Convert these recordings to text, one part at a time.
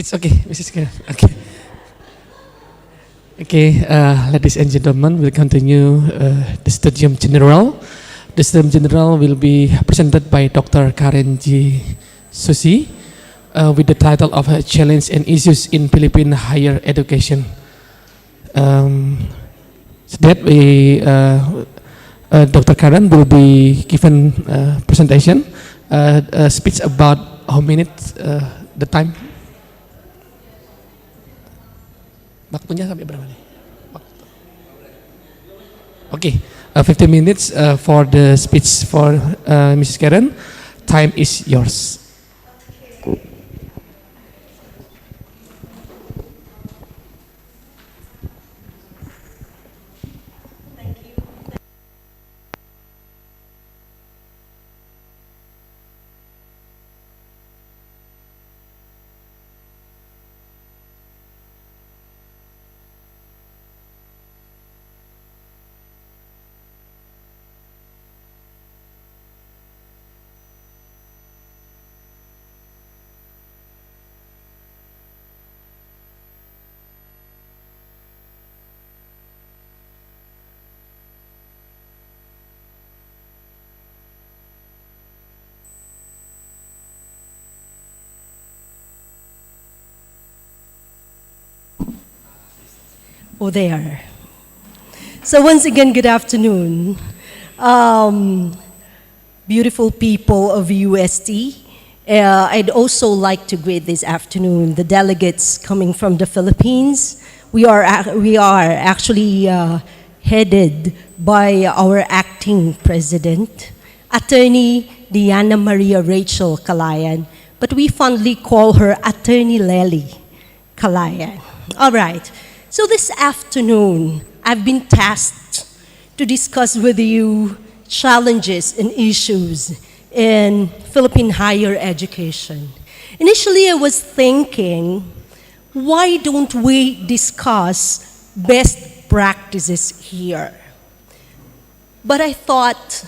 It's okay, Mrs. Karen. Okay. Okay, ladies and gentlemen, we'll continue the Studium General. The Studium General will be presented by Dr. Karen G. Susi with the title of Challenge and Issues in Philippine Higher Education. So that we, Dr. Karen will be given presentation, a speech about how minutes, the time. Waktunya sampai berapa nih? Okay, 15 minutes for the speech for Mrs. Karen. Time is yours. Oh, there. So once again, good afternoon. Beautiful people of UST. I'd also like to greet this afternoon the delegates coming from the Philippines. We are actually headed by our acting president, Attorney Diana Maria Rachel Calayan, but we fondly call her Attorney Lely Calayan. All right. So this afternoon, I've been tasked to discuss with you challenges and issues in Philippine higher education. Initially, I was thinking, why don't we discuss best practices here? But I thought,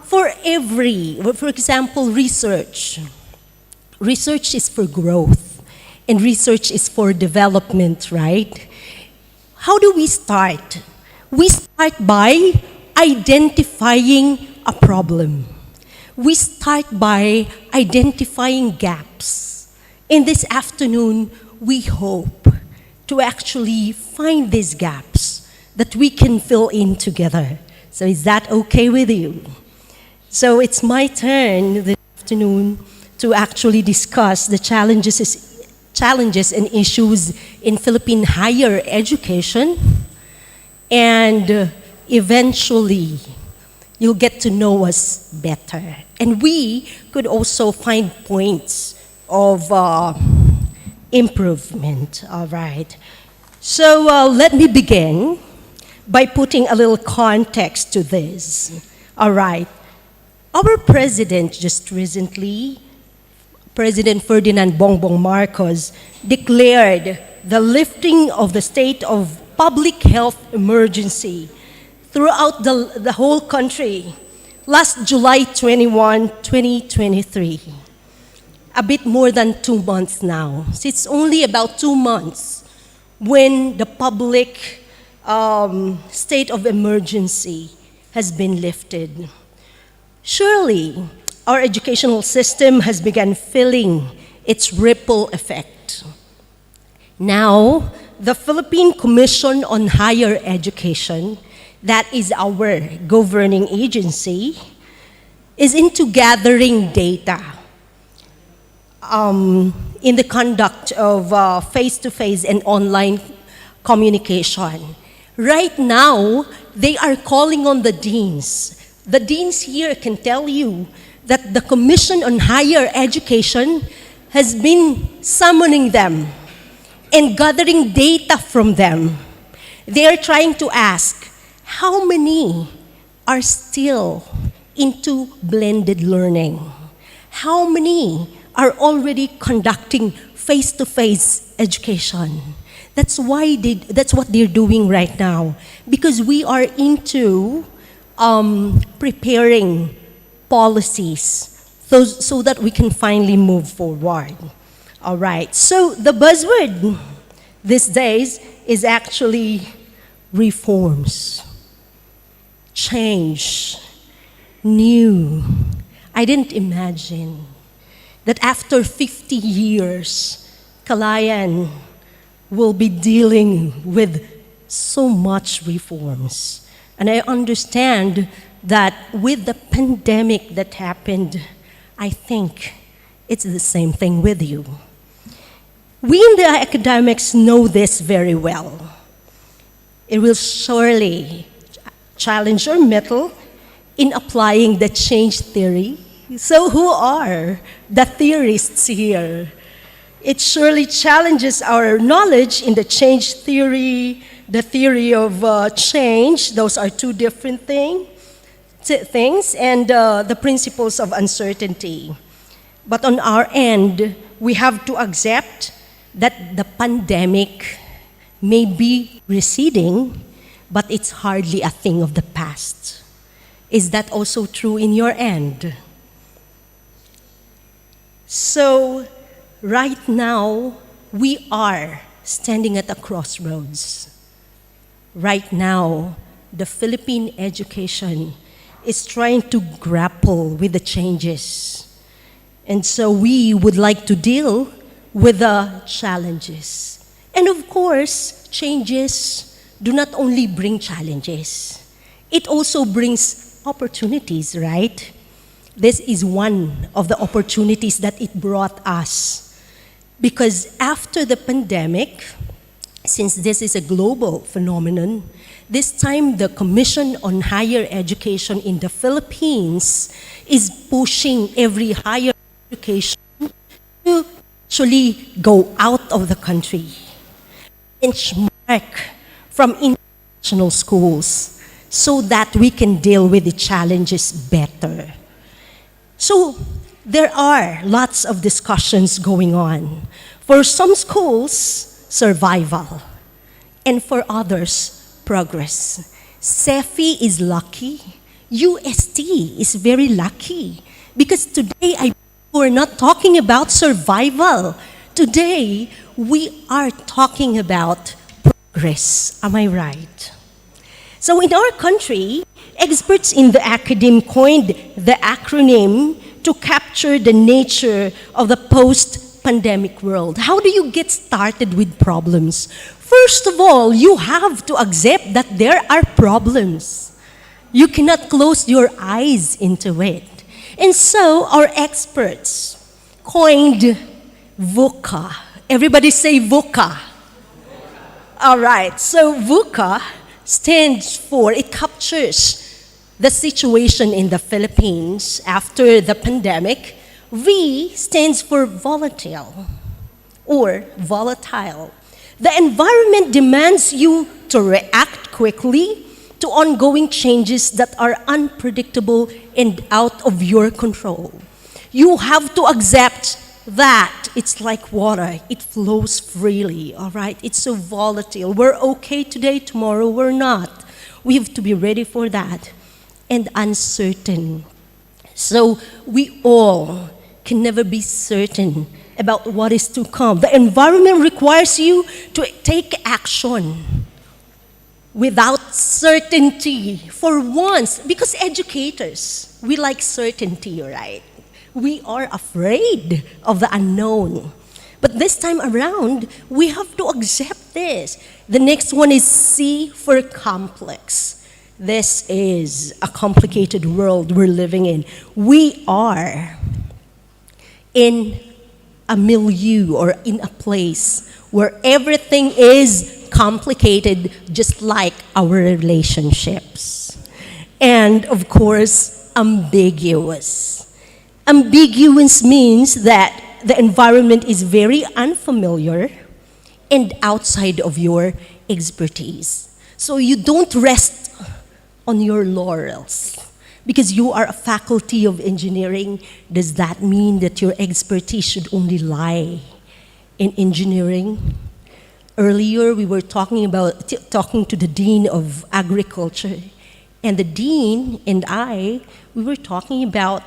for example, research is for growth, and research is for development, right? How do we start? We start by identifying a problem. We start by identifying gaps. In this afternoon, we hope to actually find these gaps that we can fill in together. So is that okay with you? So it's my turn this afternoon to actually discuss the challenges and issues in Philippine higher education, and eventually you'll get to know us better. And we could also find points of improvement, all right? So let me begin by putting a little context to this, all right? Our president just recently, President Ferdinand Bongbong Marcos, declared the lifting of the state of public health emergency throughout the whole country last July 21, 2023. A bit more than 2 months now. So it's only about 2 months when the public state of emergency has been lifted. Surely, our educational system has begun feeling its ripple effect. Now, the Philippine Commission on Higher Education, that is our governing agency, is into gathering data in the conduct of face-to-face and online communication. Right now, they are calling on the deans. The deans here can tell you that the Commission on Higher Education has been summoning them and gathering data from them. They are trying to ask, how many are still into blended learning? How many are already conducting face-to-face education? That's what they're doing right now, because we are into preparing policies so that we can finally move forward. All right, so the buzzword these days is actually reforms, change, new. I didn't imagine that after 50 years, Kalayan will be dealing with so much reforms. And I understand that with the pandemic that happened, I think it's the same thing with you. We in the academics know this very well. It will surely challenge our mettle in applying the change theory. So who are the theorists here? It surely challenges our knowledge in the change theory, the theory of change. Those are two different things, and the principles of uncertainty. But on our end, we have to accept that the pandemic may be receding, but it's hardly a thing of the past. Is that also true in your end? So, right now, we are standing at a crossroads. Right now, the Philippine education is trying to grapple with the changes. And so we would like to deal with the challenges. And of course, changes do not only bring challenges, it also brings opportunities, right? This is one of the opportunities that it brought us. Because after the pandemic, since this is a global phenomenon, this time the Commission on Higher Education in the Philippines is pushing every higher education to actually go out of the country, benchmark from international schools, so that we can deal with the challenges better. So there are lots of discussions going on. For some schools, survival, and for others, progress. CEFI is lucky. UST is very lucky because today we're not talking about survival. Today, we are talking about progress. Am I right? So in our country, experts in the academe coined the acronym to capture the nature of the post-pandemic world. How do you get started with problems? First of all, you have to accept that there are problems. You cannot close your eyes into it. And so our experts coined VUCA. Everybody say VUCA. All right, so VUCA stands for, it captures the situation in the Philippines after the pandemic. V stands for volatile or volatile. The environment demands you to react quickly to ongoing changes that are unpredictable and out of your control. You have to accept that it's like water. It flows freely, all right? It's so volatile. We're okay today, tomorrow we're not. We have to be ready for that. And uncertain. So we all can never be certain about what is to come. The environment requires you to take action without certainty for once, because educators, we like certainty, right? We are afraid of the unknown. But this time around, we have to accept this. The next one is C for complex. This is a complicated world we're living in. We are in a milieu or in a place where everything is complicated, just like our relationships. And of course, ambiguous. Ambiguous means that the environment is very unfamiliar and outside of your expertise. So you don't rest on your laurels. Because you are a faculty of engineering, does that mean that your expertise should only lie in engineering? Earlier, we were talking to the Dean of Agriculture, and the Dean and I, we were talking about,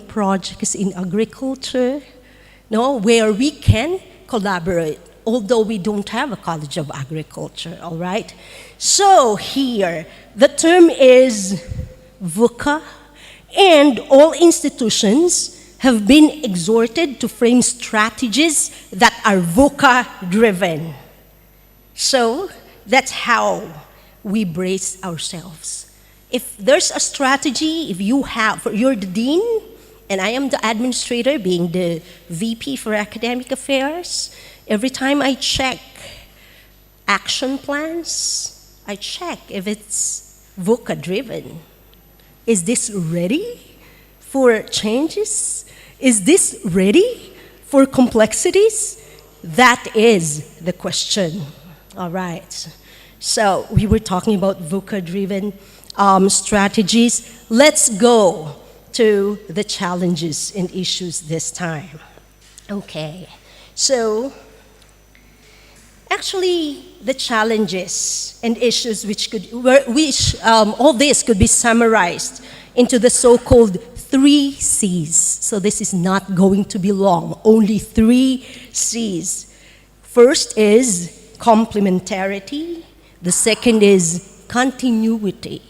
projects in agriculture. no, where we can collaborate, although we don't have a College of Agriculture, all right? So here, the term is VUCA, and all institutions have been exhorted to frame strategies that are VUCA-driven. So that's how we brace ourselves. If there's a strategy, if you have, you're the dean, and I am the administrator, being the VP for Academic Affairs, every time I check action plans, I check if it's VUCA-driven. Is this ready for changes? Is this ready for complexities? That is the question. All right. So we were talking about VUCA-driven strategies. Let's go to the challenges and issues this time. Okay. So actually, the challenges and issues all this could be summarized into the so-called 3 C's. So this is not going to be long, only 3 C's. First is complementarity, the second is continuity,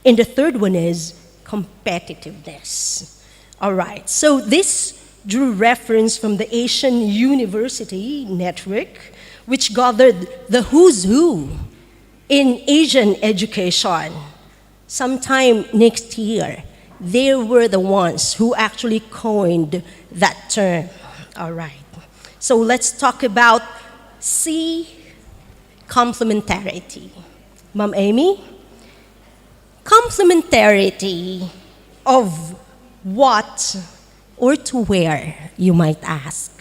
and the third one is competitiveness. All right, so this drew reference from the Asian University Network, which gathered the who's who in Asian education. Sometime next year, they were the ones who actually coined that term. All right. So let's talk about C, complementarity. Ma'am Amy? Complementarity of what or to where, you might ask.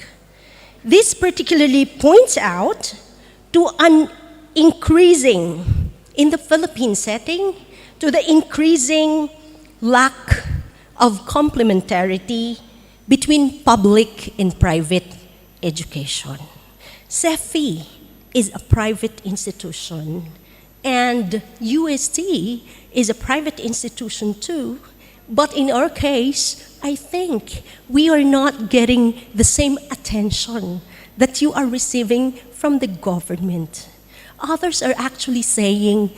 This particularly points out to an increasing, in the Philippine setting, to the increasing lack of complementarity between public and private education. CEFI is a private institution, and UST is a private institution too, but in our case, I think we are not getting the same attention that you are receiving from the government. Others are actually saying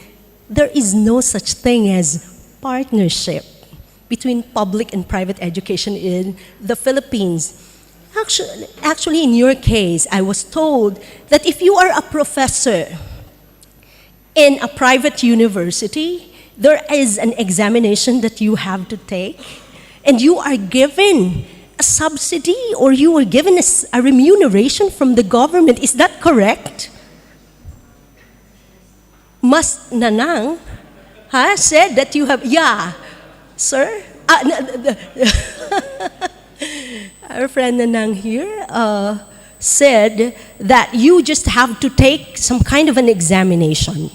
there is no such thing as partnership between public and private education in the Philippines. Actually, in your case, I was told that if you are a professor in a private university, there is an examination that you have to take, and you are given a subsidy or you are given a remuneration from the government. Is that correct? Mas Nanang said that you have, yeah, sir? Our friend Nanang here said that you just have to take some kind of an examination.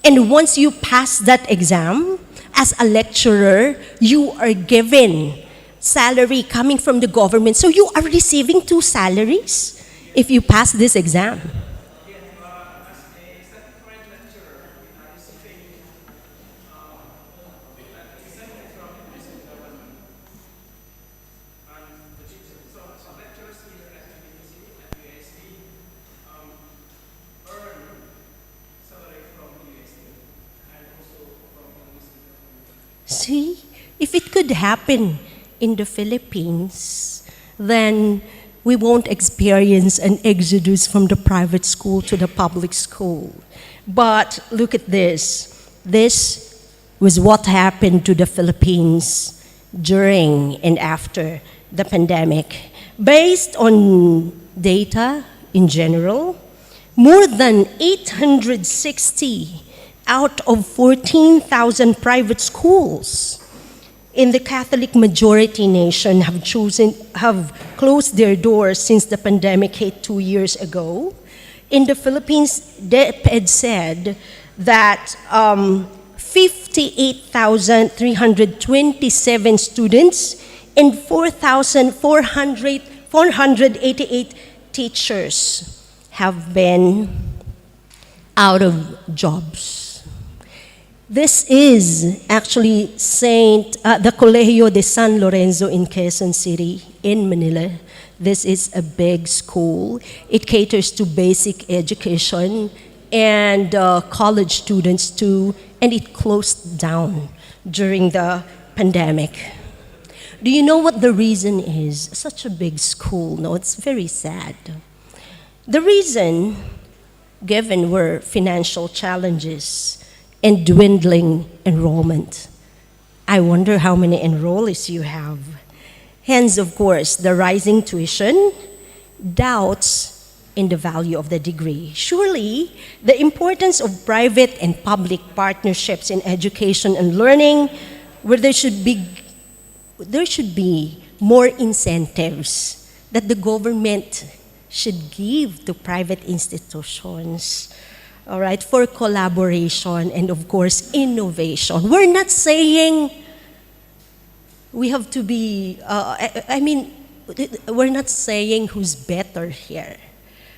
And once you pass that exam, as a lecturer, you are given salary coming from the government. So you are receiving 2 salaries if you pass this exam. See, if it could happen in the Philippines, then we won't experience an exodus from the private school to the public school. But look at this. This was what happened to the Philippines during and after the pandemic. Based on data in general, more than 860 out of 14,000 private schools in the Catholic majority nation have closed their doors since the pandemic hit 2 years ago. In the Philippines, DepEd said that 58,327 students and 488 teachers have been out of jobs. This is actually the Colegio de San Lorenzo in Quezon City, in Manila, This is a big school. It caters to basic education and college students too, and it closed down during the pandemic. Do you know what the reason is? Such a big school. No, it's very sad. The reason given were financial challenges and dwindling enrollment. I wonder how many enrollees you have. Hence, of course, the rising tuition, doubts in the value of the degree. Surely, the importance of private and public partnerships in education and learning, where there should be more incentives that the government should give to private institutions, all right, for collaboration and, of course, innovation. We're not saying we have to be, we're not saying who's better here,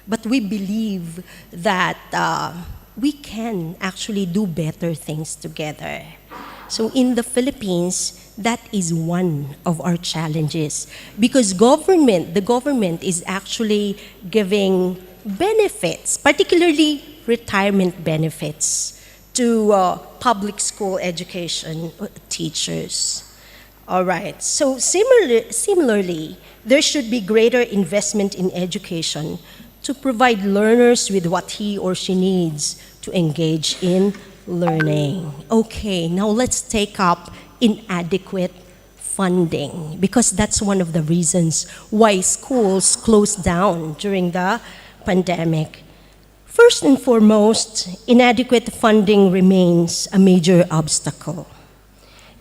but we believe that we can actually do better things together. So in the Philippines, that is one of our challenges because the government is actually giving benefits, particularly retirement benefits to public school education teachers. All right, so similarly, there should be greater investment in education to provide learners with what he or she needs to engage in learning. Okay, now let's take up inadequate funding because that's one of the reasons why schools closed down during the pandemic. First and foremost, inadequate funding remains a major obstacle.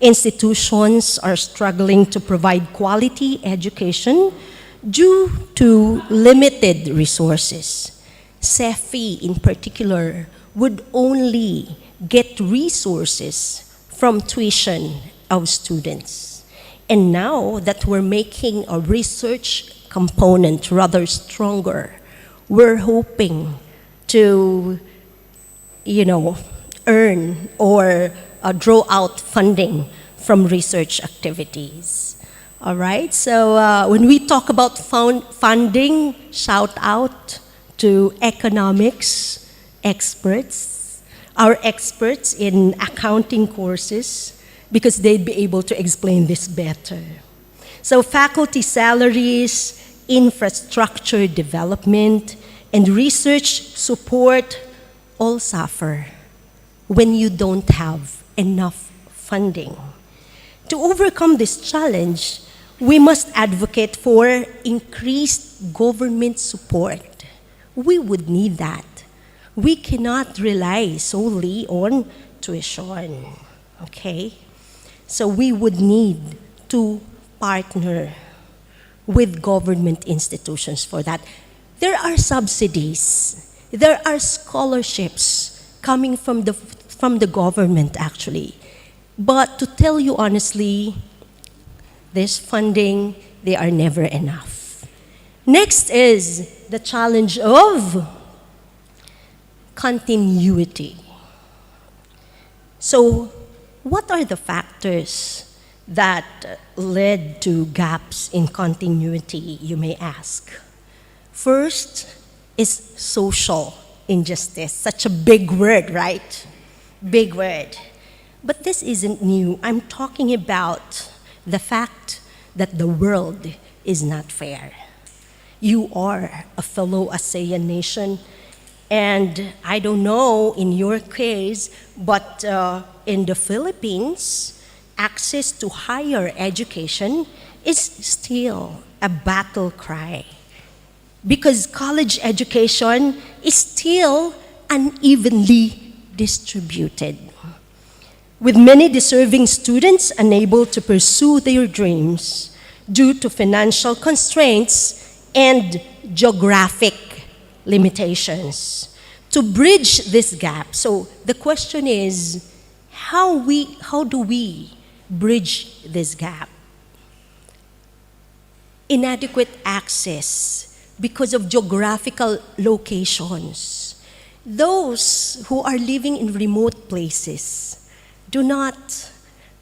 Institutions are struggling to provide quality education due to limited resources. CEFI in particular would only get resources from tuition of students. And now that we're making a research component rather stronger, we're hoping to, earn or draw out funding from research activities. All right, so when we talk about funding, shout out to economics experts, our experts in accounting courses, because they'd be able to explain this better. So faculty salaries, infrastructure development, and research support all suffer when you don't have enough funding. To overcome this challenge, we must advocate for increased government support. We would need that. We cannot rely solely on tuition, okay? So we would need to partner with government institutions for that. There are subsidies, there are scholarships coming from the government actually. But to tell you honestly, this funding, they are never enough. Next is the challenge of continuity. So, what are the factors that led to gaps in continuity, you may ask? First is social injustice. Such a big word, right? Big word. But this isn't new. I'm talking about the fact that the world is not fair. You are a fellow ASEAN nation, and I don't know in your case, but in the Philippines, access to higher education is still a battle cry because college education is still unevenly distributed, with many deserving students unable to pursue their dreams due to financial constraints and geographic limitations. To bridge this gap, so the question is, how do we bridge this gap? Inadequate access because of geographical locations. Those who are living in remote places do not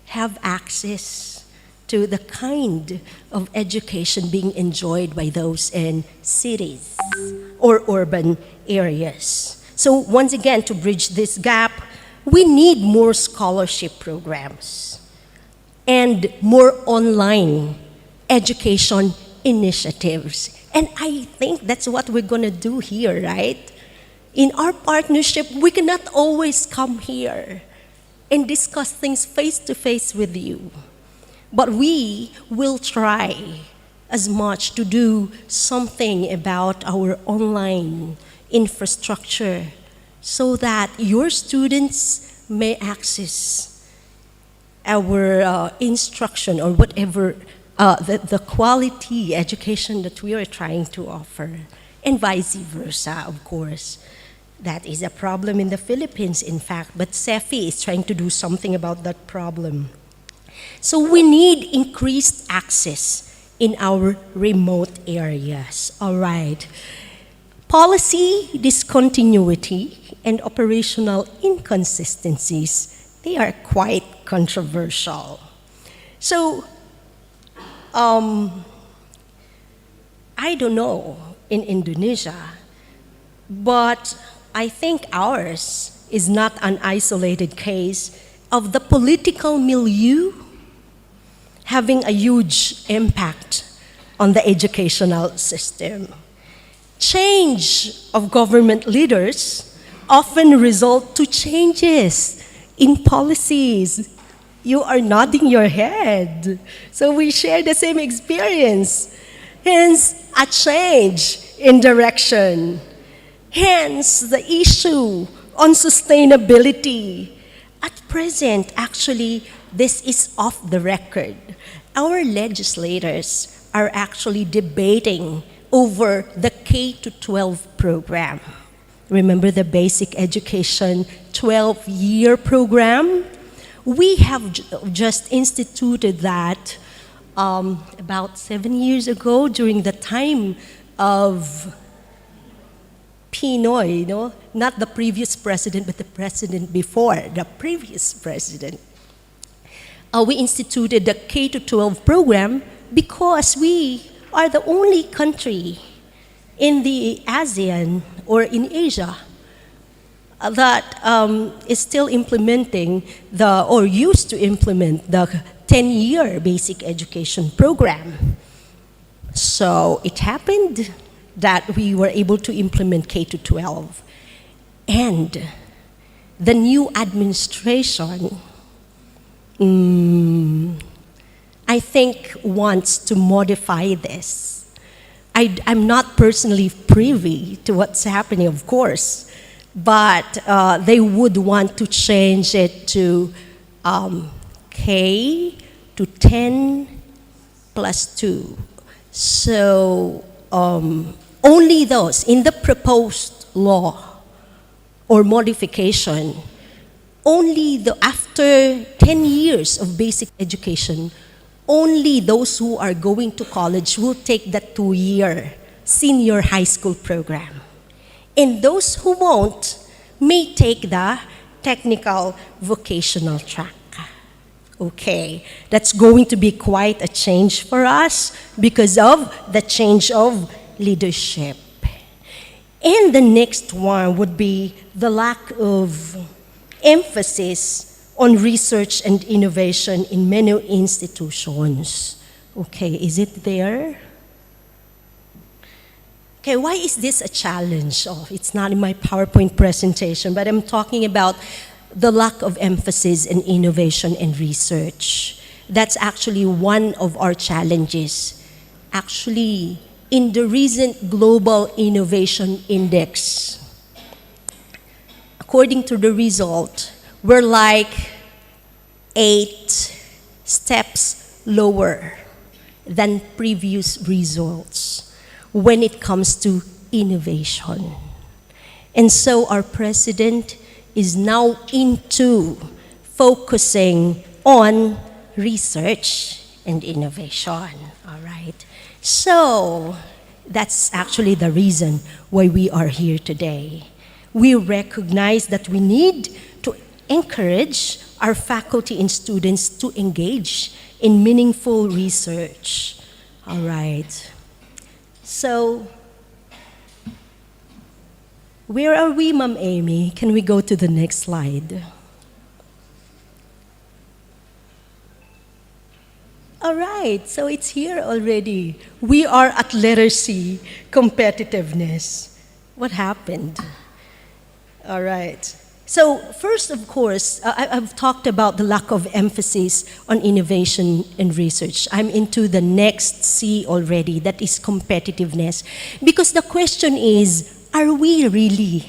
have access to the kind of education being enjoyed by those in cities or urban areas. So once again, to bridge this gap, we need more scholarship programs and more online education initiatives. And I think that's what we're going to do here, right? In our partnership, we cannot always come here and discuss things face to face with you. But we will try as much to do something about our online infrastructure so that your students may access our instruction or whatever, the quality education that we are trying to offer, and vice versa, of course. That is a problem in the Philippines, in fact, but CEFI is trying to do something about that problem. So we need increased access in our remote areas. All right. Policy discontinuity and operational inconsistencies, they are quite controversial. So, I don't know in Indonesia, but I think ours is not an isolated case of the political milieu having a huge impact on the educational system. Change of government leaders often result to changes in policies. You are nodding your head. So we share the same experience. Hence, a change in direction. Hence, the issue on sustainability. At present, actually, this is off the record. Our legislators are actually debating over the K12 program. Remember the basic education 12-year program? We have just instituted that about 7 years ago during the time of Pinoy, not the previous president, but the president before the previous president. We instituted the K-12 program because we are the only country in the ASEAN or in Asia that is still implementing or used to implement the 10-year basic education program. So it happened that we were able to implement K-12. And the new administration, I think, wants to modify this. I'm not personally privy to what's happening, of course, but they would want to change it to K to 10 plus 2. So only those in the proposed law or modification, only after 10 years of basic education, only those who are going to college will take the 2-year senior high school program. And those who won't may take the technical vocational track. Okay, that's going to be quite a change for us because of the change of leadership. And the next one would be the lack of emphasis on research and innovation in many institutions. Okay, is it there? Okay, why is this a challenge? Oh, it's not in my PowerPoint presentation, but I'm talking about the lack of emphasis in innovation and research. That's actually one of our challenges. Actually, in the recent Global Innovation Index, according to the result, we're like 8 steps lower than previous results when it comes to innovation. And so our president is now into focusing on research and innovation, all right? So that's actually the reason why we are here today. We recognize that we need to encourage our faculty and students to engage in meaningful research. All right. So, where are we, Ma'am Amy? Can we go to the next slide? All right, so it's here already. We are at letter C, competitiveness. What happened? All right. So first, of course, I've talked about the lack of emphasis on innovation and research. I'm into the next C already, that is competitiveness. Because the question is, are we really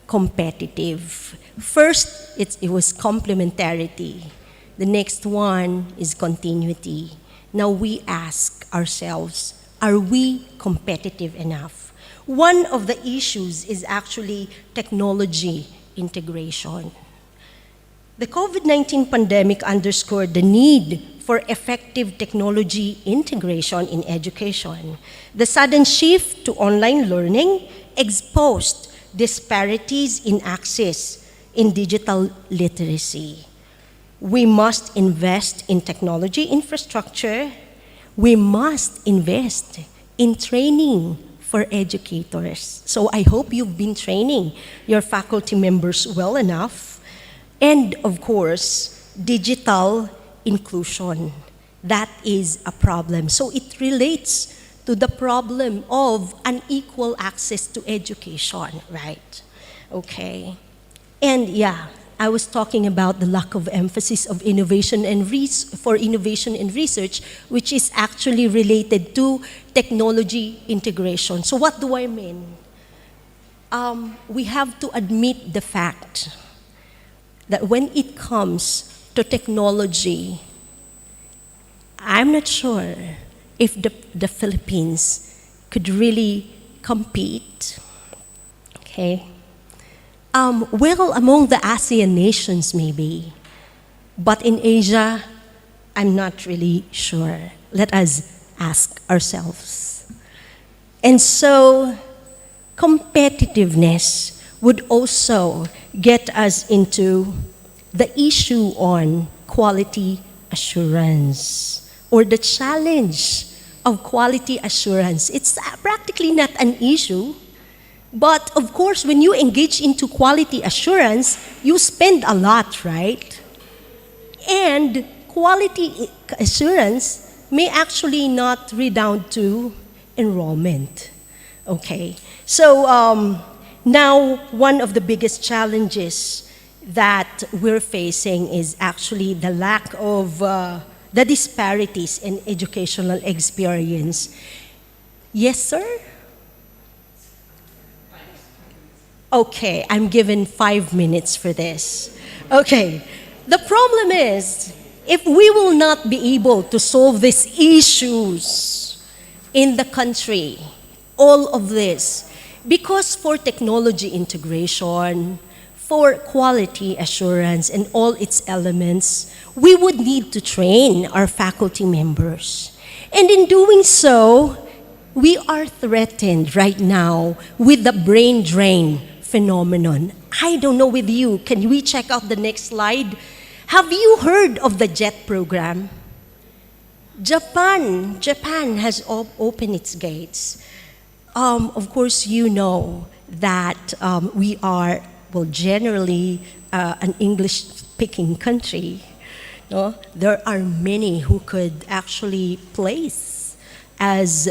competitive? First, it was complementarity. The next one is continuity. Now we ask ourselves, are we competitive enough? One of the issues is actually technology integration. The COVID-19 pandemic underscored the need for effective technology integration in education. The sudden shift to online learning exposed disparities in access in digital literacy. We must invest in technology infrastructure. We must invest in training for educators. So I hope you've been training your faculty members well enough. And of course, digital inclusion. That is a problem. So it relates to the problem of unequal access to education, right? Okay. And yeah, I was talking about the lack of emphasis of innovation and innovation and research, which is actually related to technology integration. So what do I mean? We have to admit the fact that when it comes to technology, I'm not sure if the Philippines could really compete, okay? Well, among the ASEAN nations maybe, but in Asia, I'm not really sure. Let us ask ourselves. And so, competitiveness would also get us into the issue on quality assurance, or the challenge of quality assurance. It's practically not an issue. But of course, when you engage into quality assurance, you spend a lot, right? And quality assurance may actually not redound to enrollment. Okay, so now one of the biggest challenges that we're facing is actually the lack of the disparities in educational experience. Yes, sir? Okay, I'm given 5 minutes for this. Okay, the problem is, if we will not be able to solve these issues in the country, all of this, because for technology integration, for quality assurance and all its elements, we would need to train our faculty members. And in doing so, we are threatened right now with the brain drain phenomenon. I don't know with you. Can we check out the next slide? Have you heard of the JET program? Japan has opened its gates. Of course, you know that we are, well, generally an English-speaking country. No? There are many who could actually place as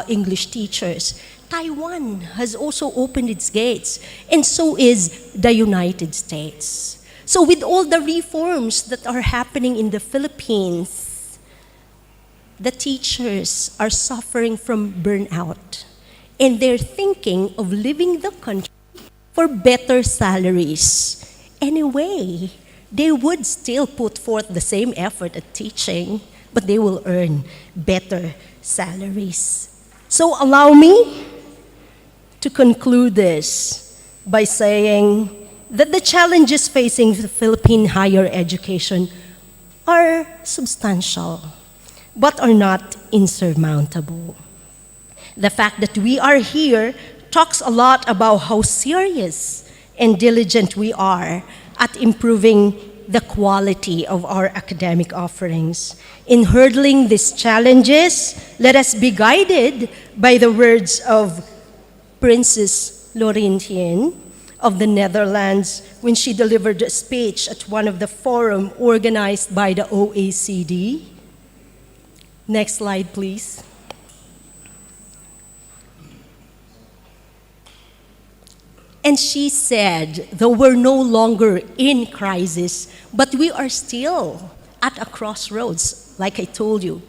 English teachers. Taiwan has also opened its gates, and so is the United States. So with all the reforms that are happening in the Philippines, the teachers are suffering from burnout, and they're thinking of leaving the country for better salaries. Anyway, they would still put forth the same effort at teaching, but they will earn better salaries. So allow me to conclude this by saying that the challenges facing the Philippine higher education are substantial, but are not insurmountable. The fact that we are here talks a lot about how serious and diligent we are at improving the quality of our academic offerings. In hurdling these challenges, let us be guided by the words of Princess Laurentienne of the Netherlands when she delivered a speech at one of the forums organized by the OECD. Next slide, please. And she said, though we're no longer in crisis, but we are still at a crossroads, like I told you.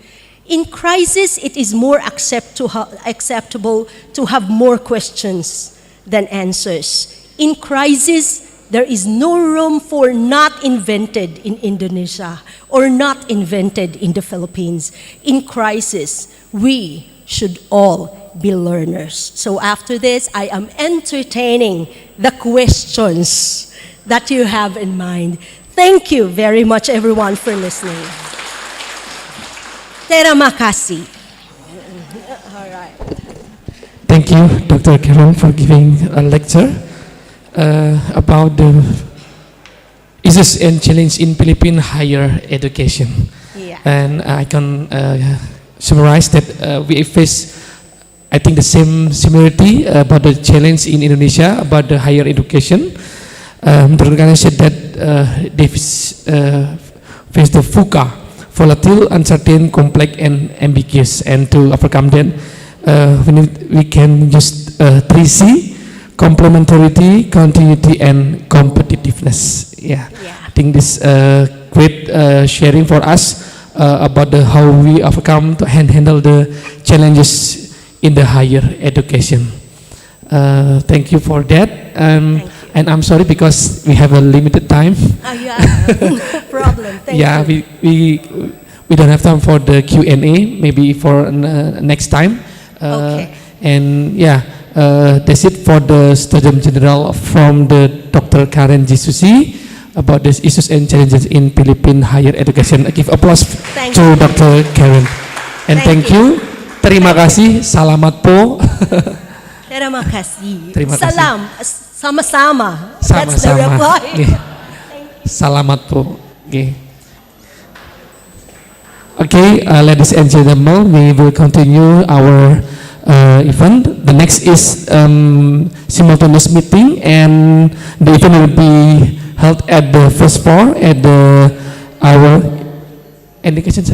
In crisis, it is more acceptable to have more questions than answers. In crisis, there is no room for not invented in Indonesia or not invented in the Philippines. In crisis, we should all be learners. So after this, I am entertaining the questions that you have in mind. Thank you very much, everyone, for listening. Terima kasih. All right. Thank you, Dr. Karen, for giving a lecture about the issues and challenge in Philippine higher education. Yeah. And I can summarize that we face, I think, the same similarity about the challenge in Indonesia about the higher education. Dr. Karen said that they face the VUCA, volatile, uncertain, complex, and ambiguous. And to overcome that, we can use 3C: complementarity, continuity, and competitiveness. Yeah. I think this great sharing for us about how we overcome to handle the challenges in the higher education. Thank you for that. And I'm sorry because we have a limited time. Yeah, no problem. Thank you. We don't have time for the Q&A. Maybe for next time. Okay. And yeah, that's it for the Student General from the Dr. Karen G. Susi about the issues and challenges in Philippine higher education. I give applause to Dr. Karen. And thank you. Terima kasih. Salamat po. Terima kasih. Terima kasih. Salam. Sama-sama. That's the Sama-sama. reply. Okay. Salamat po. Okay. Okay, ladies and gentlemen, we will continue our event. The next is simultaneous meeting, and the event will be held at the first floor at our indication.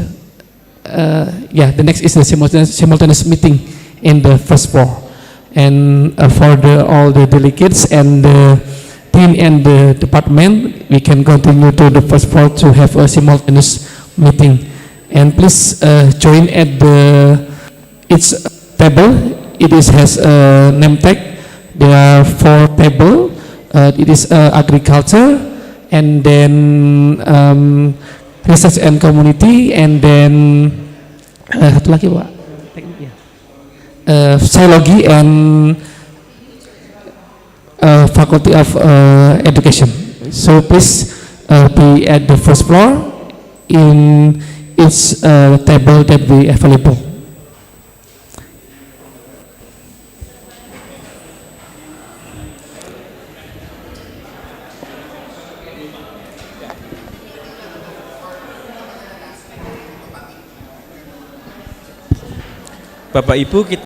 Yeah, the next is the simultaneous meeting in the first floor, and for all the delegates and the team and the department, we can continue to the first floor to have a simultaneous meeting. And please join at each table. It has a name tag. There are 4 tables. It is agriculture, and then research and community, and then satu lagi Pak, psikologi and faculty of education. So please be at the first floor in each table that we available. Bapak Ibu, kita